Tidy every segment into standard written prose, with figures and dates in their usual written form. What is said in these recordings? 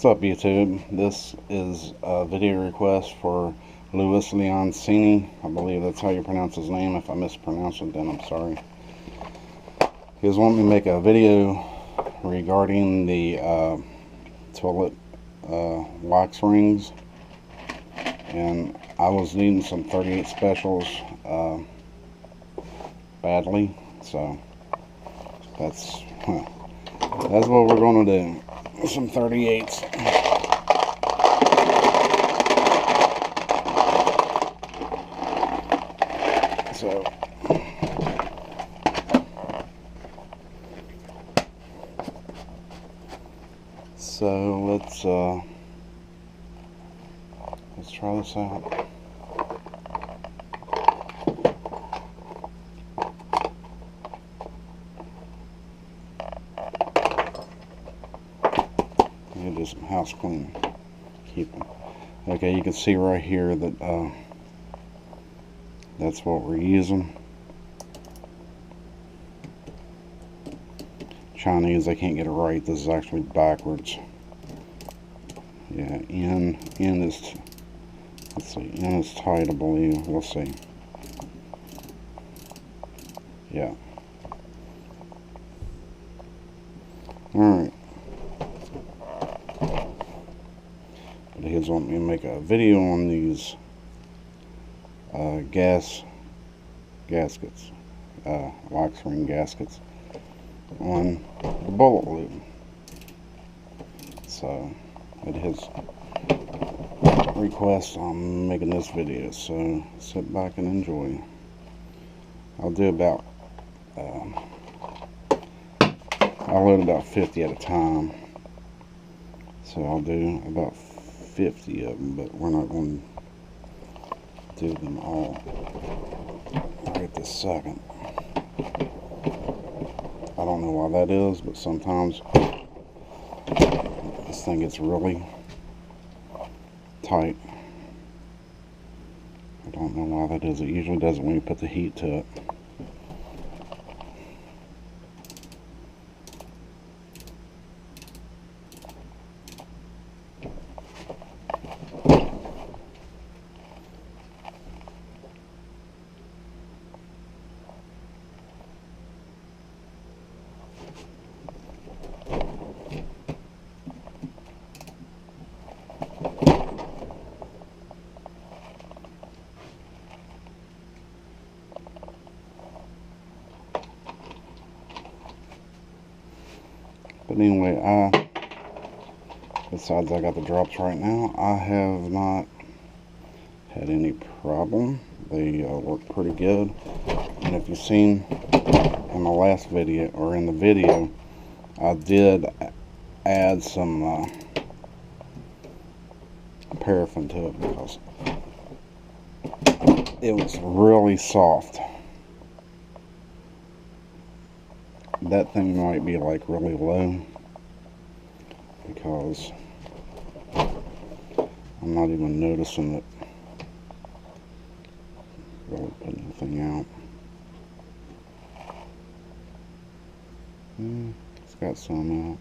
What's up, YouTube? This is a video request for Louis Leoncini. I believe that's how you pronounce his name. If I mispronounce it, then I'm sorry. He was wanting me to make a video regarding the toilet wax rings, and I was needing some 38 specials badly, so that's what we're going to do. Some 38s. So let's try this out. Do some house cleaning. Keep them. Okay, you can see right here that that's what we're using. Chinese, I can't get it right. This is actually backwards. Yeah, N is, let's see, N is tight, I believe. We'll see. Yeah. Alright. But he was wanting me to make a video on these gaskets, wax ring gaskets on the bullet lube. So at his request, I'm making this video, so sit back and enjoy. I'll do about I'll load about 50 at a time, so I'll do about 50 of them, but we're not going to do them all right this second. I don't know why that is, but sometimes this thing gets really tight. I don't know why that is. It usually does it when you put the heat to it. But anyway, besides I got the drops right now, I have not had any problem. They work pretty good. And if you've seen in my last video, or in the video, I did add some paraffin to it because it was really soft. That thing might be like really low because I'm not even noticing it really putting anything out. It's got some out.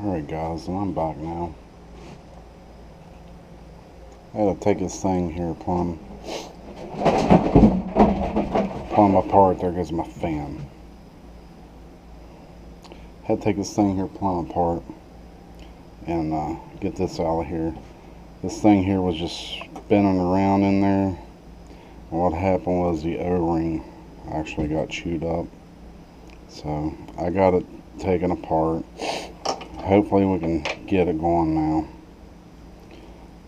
Alright guys, and I'm back now. I had to take this thing here plumb apart. There goes my fan. Had to take this thing here plumb apart and get this out of here. This thing here was just spinning around in there, and what happened was the O-ring actually got chewed up. So I got it taken apart. Hopefully we can get it going now.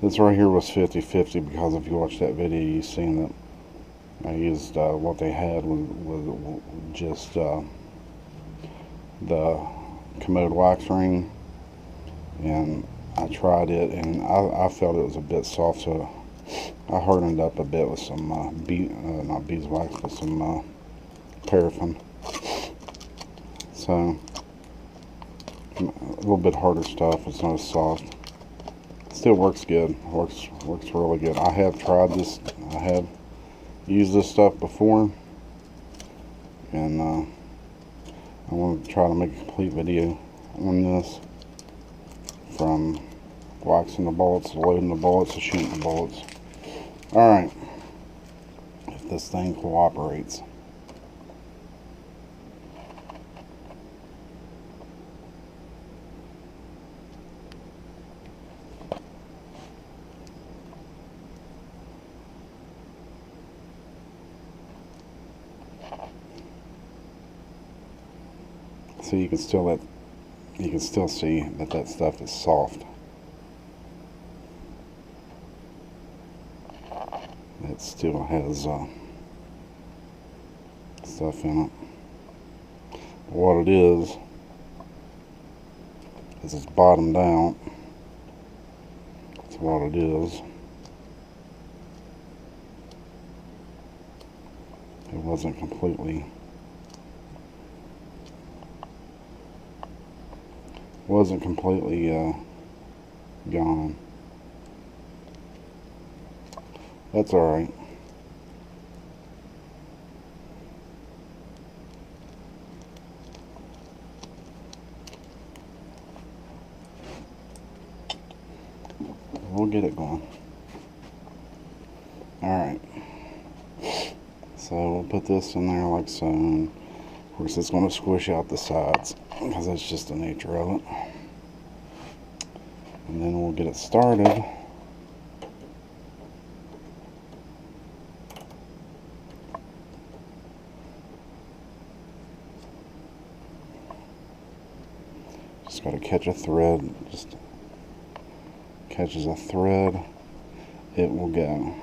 This right here was 50-50 because if you watch that video, you've seen that I used what they had was just the commode wax ring, and I tried it and I felt it was a bit soft, so I hardened up a bit with some not beeswax, but some paraffin. So a little bit harder stuff. It's not as soft. Still works good. Works really good. I have tried this. I have used this stuff before, and I want to try to make a complete video on this, from waxing the bullets to loading the bullets to shooting the bullets. Alright, if this thing cooperates. So you can still see that stuff is soft. It still has stuff in it. But what it is it's bottomed out. That's what it is. It wasn't completely gone. That's alright. We'll get it going. Alright. So we'll put this in there like so. And of course it's going to squish out the sides, because that's just the nature of it. And then we'll get it started. Just got to catch a thread. Just catches a thread, it will go.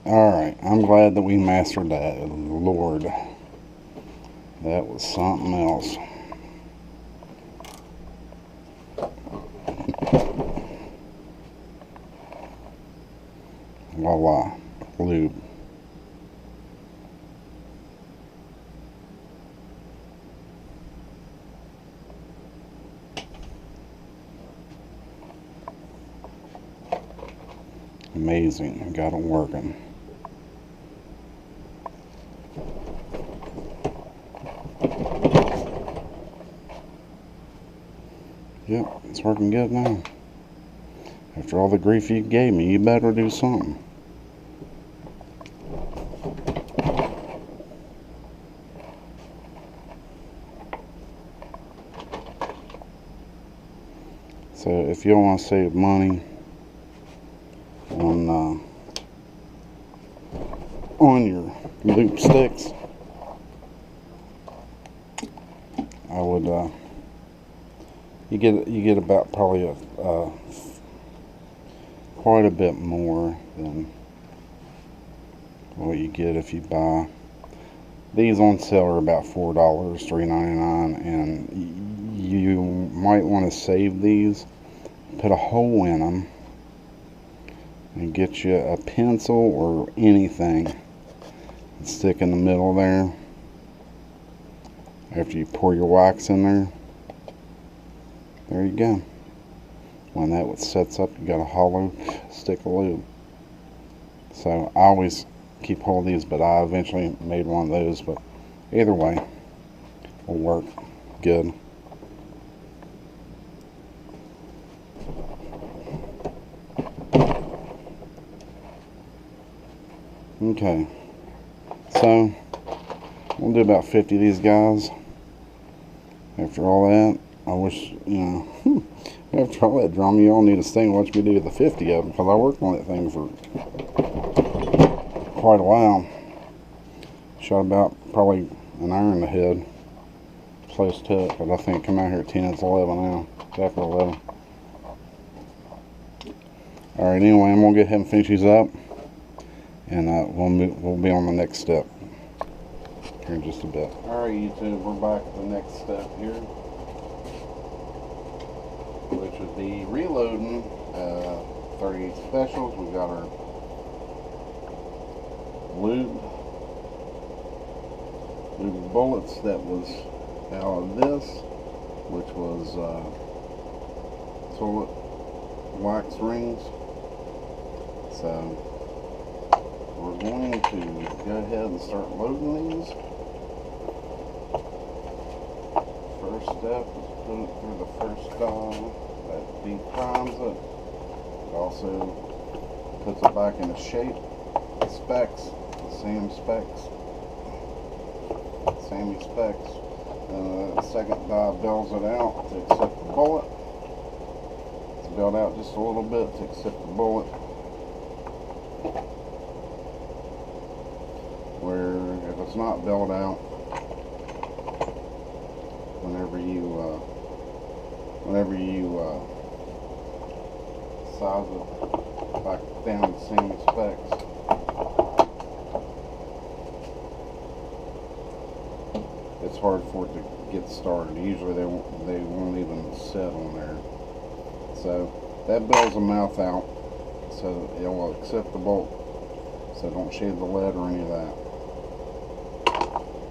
Alright, I'm glad that we mastered that. Lord, that was something else. Voila, lube. Amazing, got it working. Yep, it's working good now. After all the grief you gave me, you better do something. So if you want to save money on your loop sticks, I would you get about probably quite a bit more than what you get if you buy these. On sale are about $4, $3.99, and you might want to save these, put a hole in them, and get you a pencil or anything and stick in the middle there. After you pour your wax in there, there you go. When that sets up, you got a hollow stick of lube. So I always keep hold of these, but I eventually made one of those. But either way, will work good. Okay, so we'll do about 50 of these guys. After all that, I wish, after all that drama, you all need to stay and watch me do the 50 of them, because I worked on that thing for quite a while. Shot about probably an hour in the head, close to it, but I think come out here at 10, it's 11 now. It's after 11. Alright, anyway, I'm going to go ahead and finish these up, and we'll be on the next step here in just a bit. Alright YouTube, we're back at the next step here, which would be reloading 38 specials. We got our lube bullets that was out of this, which was toilet wax rings. So we're going to go ahead and start loading these. First step is put it through the first dial. That deep primes it. It also puts it back into shape. The specs, the same specs. Sammy specs. And the second die bells it out to accept the bullet. It's belled out just a little bit to accept the bullet. Where if it's not belled out, whenever you size it back down to Sammy specs, it's hard for it to get started. Usually they won't even set on there. So that bells the mouth out, so it will accept the bolt. So don't shave the lead or any of that.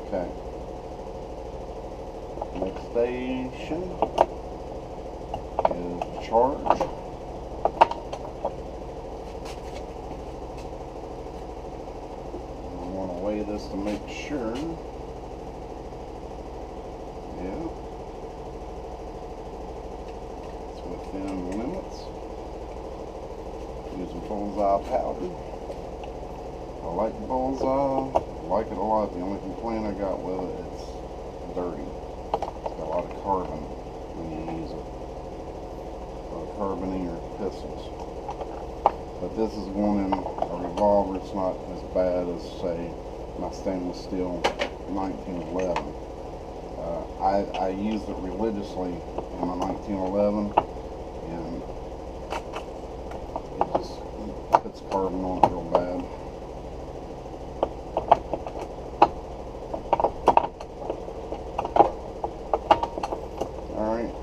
Okay. Next station is charge. I want to weigh this to make sure. Yeah, it's within limits. Using bullseye powder. I like bullseye. I like it a lot. The only complaint I got with it, it's dirty. It's got a lot of carbon when you use it. A lot of carbon in your pistols. But this is one in a revolver. It's not as bad as, say, my stainless steel 1911. I used it religiously in my 1911, and it just puts carbon on it real bad. Alright,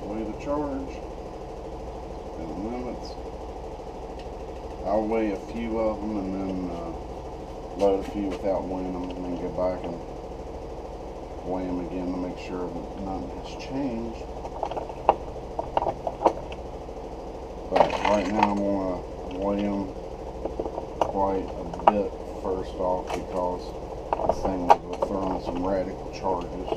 weigh the charge in limits. I'll weigh a few of them and then load a few without weighing them, and then go back and weigh them again to make sure that none has changed. But right now I'm going to weigh them quite a bit first off, because this thing will throw in some radical charges.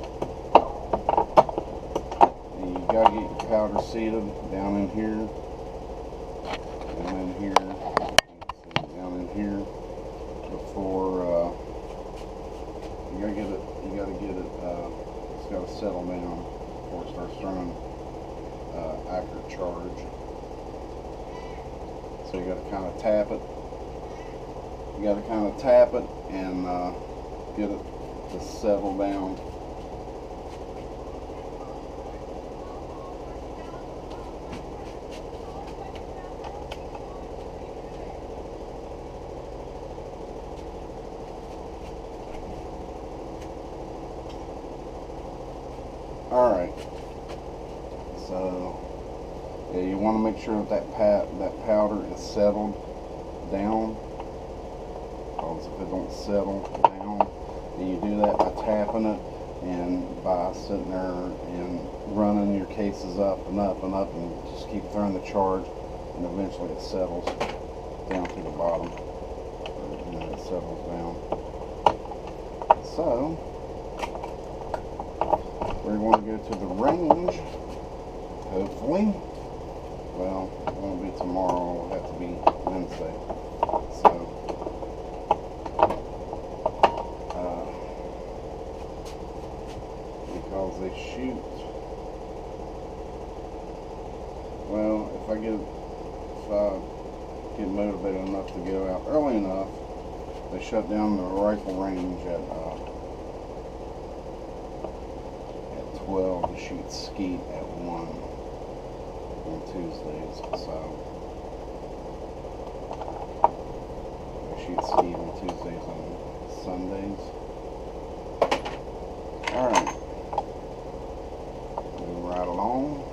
And you got to get your powder seated down in here, and in here, down in here, before you gotta get it, it's gotta settle down before it starts throwing accurate charge. So you gotta kind of tap it. You gotta kind of tap it and get it to settle down. Alright, so yeah, you want to make sure that that powder is settled down, because if it don't settle down, then you do that by tapping it and by sitting there and running your cases up and up and up, and just keep throwing the charge, and eventually it settles down to the bottom, and then it settles down. So we're going to go to the range, hopefully. Well, it won't be tomorrow, it'll have to be Wednesday. So, because they shoot, well, if I get motivated enough to go out early enough, they shut down the rifle range at 12 to shoot skeet at 1 on Tuesdays. So Tuesdays and Sundays. Alright, moving right along.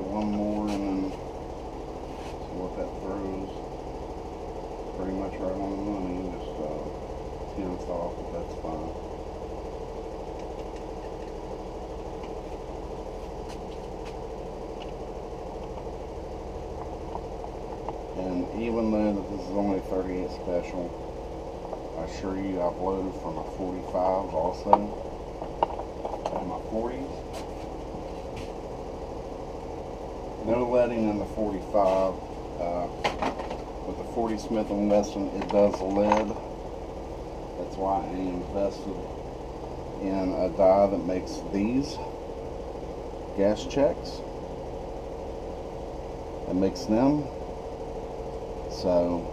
One more and then see what that throws. Pretty much right on the money, just 10th off, but that's fine. And even though that this is only 38 special, I assure you I've loaded from my 45s also, and my 40s. No leading in the 45. With the 40 Smith & Wesson, it does lead. That's why I invested in a die that makes these gas checks. It makes them so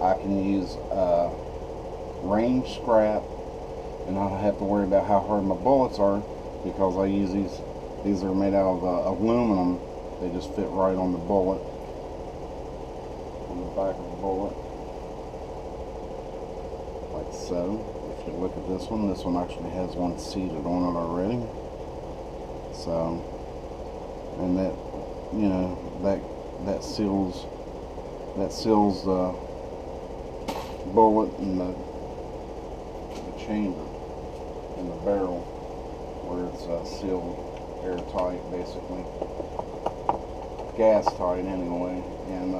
I can use range scrap and not have to worry about how hard my bullets are, because I use these. These are made out of aluminum. They just fit right on the bullet, on the back of the bullet, like so. If you look at this one actually has one seated on it already. So, and that, you know, that seals the bullet and the chamber in the barrel where it's sealed airtight, basically gas tight anyway, and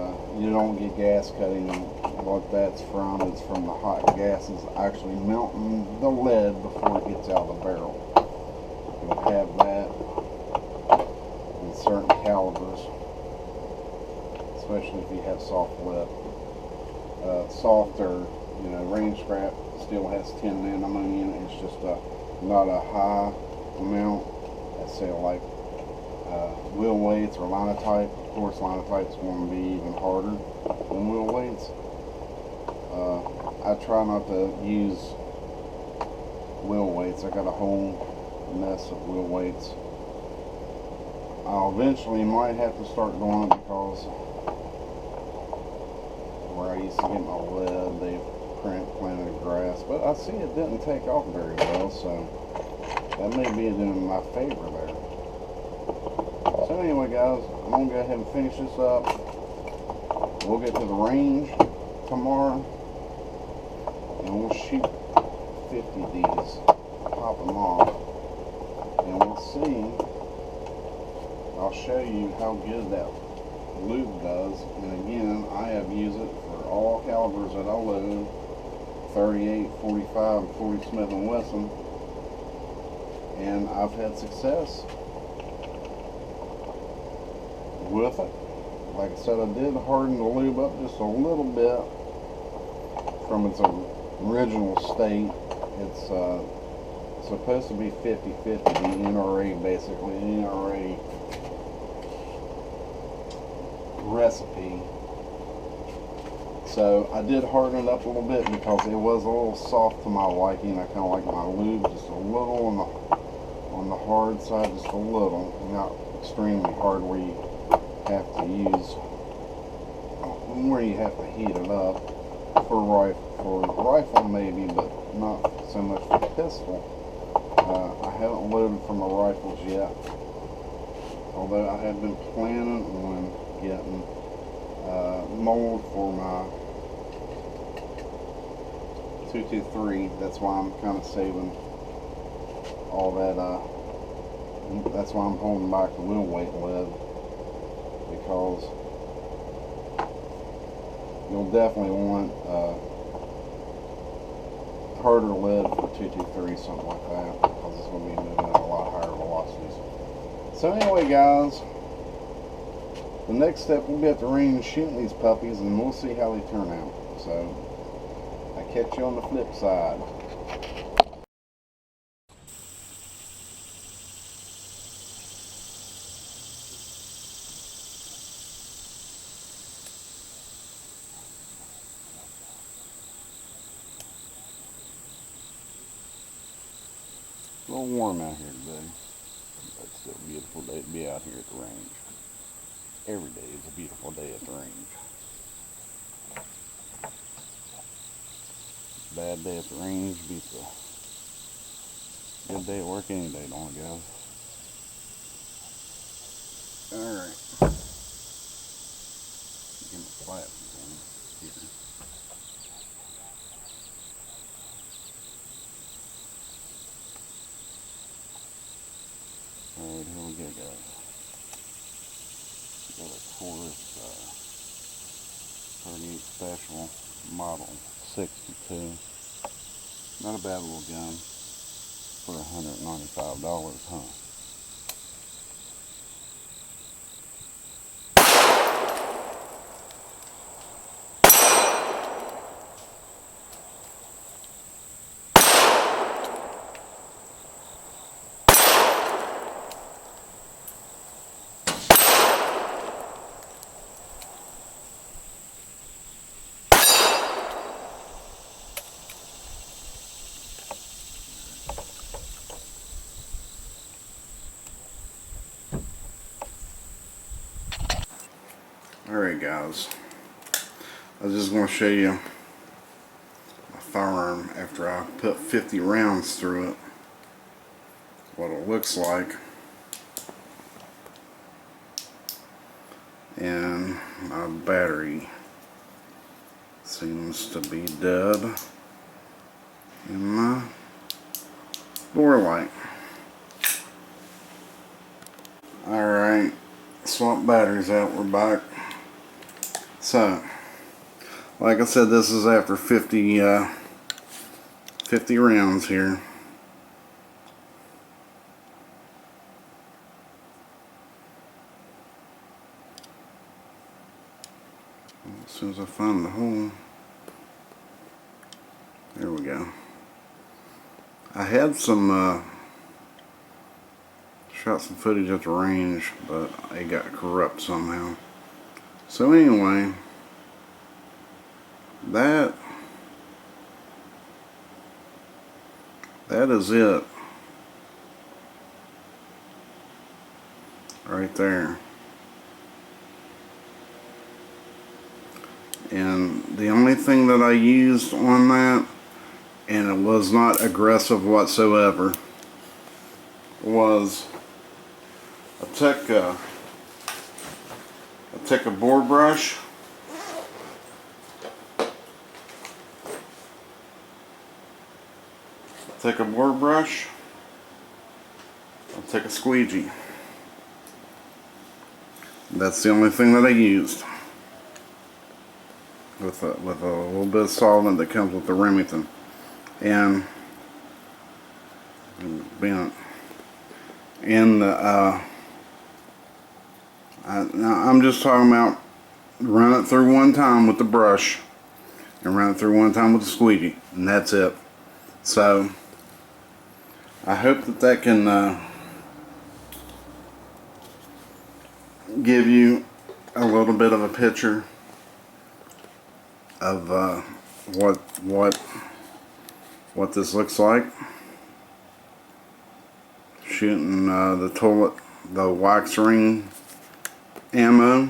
you don't get gas cutting. What that's from, it's from the hot gases actually melting the lead before it gets out of the barrel. You'll have that in certain calibers, especially if you have soft lead. Softer, you know, range scrap still has 10 nanometer in it. It's just not a high amount. Let's say like wheel weights or linotype. Of course, linotype's going to be even harder than wheel weights. I try not to use wheel weights. I got a whole mess of wheel weights. I'll eventually might have to start doing it, because where I used to get my lead, they've planted grass, but I see it didn't take off very well, so that may be in my favor there. So anyway, guys, I'm going to go ahead and finish this up. We'll get to the range tomorrow, and we'll shoot 50 of these, pop them off, and we'll see. I'll show you how good that lube does. And again, I have used it for all calibers that I load, 38, 45, and 40 Smith & Wesson, and I've had success with it. Like I said, I did harden the lube up just a little bit from its original state. It's supposed to be 50-50, the NRA, basically, the NRA recipe. So I did harden it up a little bit because it was a little soft to my liking. I kind of like my lube just a little on the hard side, just a little, not extremely hard where you have to heat it up for rifle maybe, but not so much for pistol. I haven't loaded for my rifles yet, although I have been planning on getting mold for my 223. That's why I'm kind of saving all that. That's why I'm holding back the wheel weight lead, because you'll definitely want harder lead for 223, something like that, because it's going to be moving at a lot higher velocities. So anyway, guys, the next step, we'll be at the range shooting these puppies, and we'll see how they turn out. So I'll catch you on the flip side. A little warm out here today, but it's still a beautiful day to be out here at the range. Every day is a beautiful day at the range. Bad day at the range beats a good day at work any day, don't it, guys? Alright. Get my flaps on here. Alright, here we go, guys. Got a Taurus 38 Special Model 62. Not a bad little gun for $195, huh? Alright guys, I was just going to show you my firearm after I put 50 rounds through it, what it looks like. And my battery seems to be dead in my door light. Alright, swap batteries out, we're back. So, like I said, this is after 50 rounds here. As soon as I find the hole, there we go. I had some shot some footage at the range, but it got corrupt somehow. So anyway, that is it right there. And the only thing that I used on that, and it was not aggressive whatsoever, was I took a board brush, I'll take a squeegee. That's the only thing that I used. With a little bit of solvent that comes with the Remington. And bent. And now I'm just talking about run it through one time with the brush and run it through one time with the squeegee, and that's it. So I hope that can give you a little bit of a picture of what this looks like. Shooting the wax ring ammo.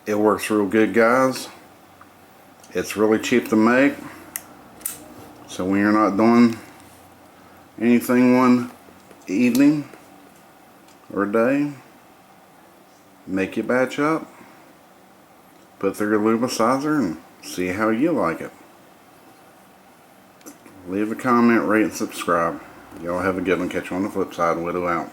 It works real good, guys. It's really cheap to make, so when you're not doing anything one evening or day, make your batch up, put through your lubicizer, and see how you like it. Leave a comment, rate, and subscribe. Y'all have a good one. Catch you on the flip side. Widow out.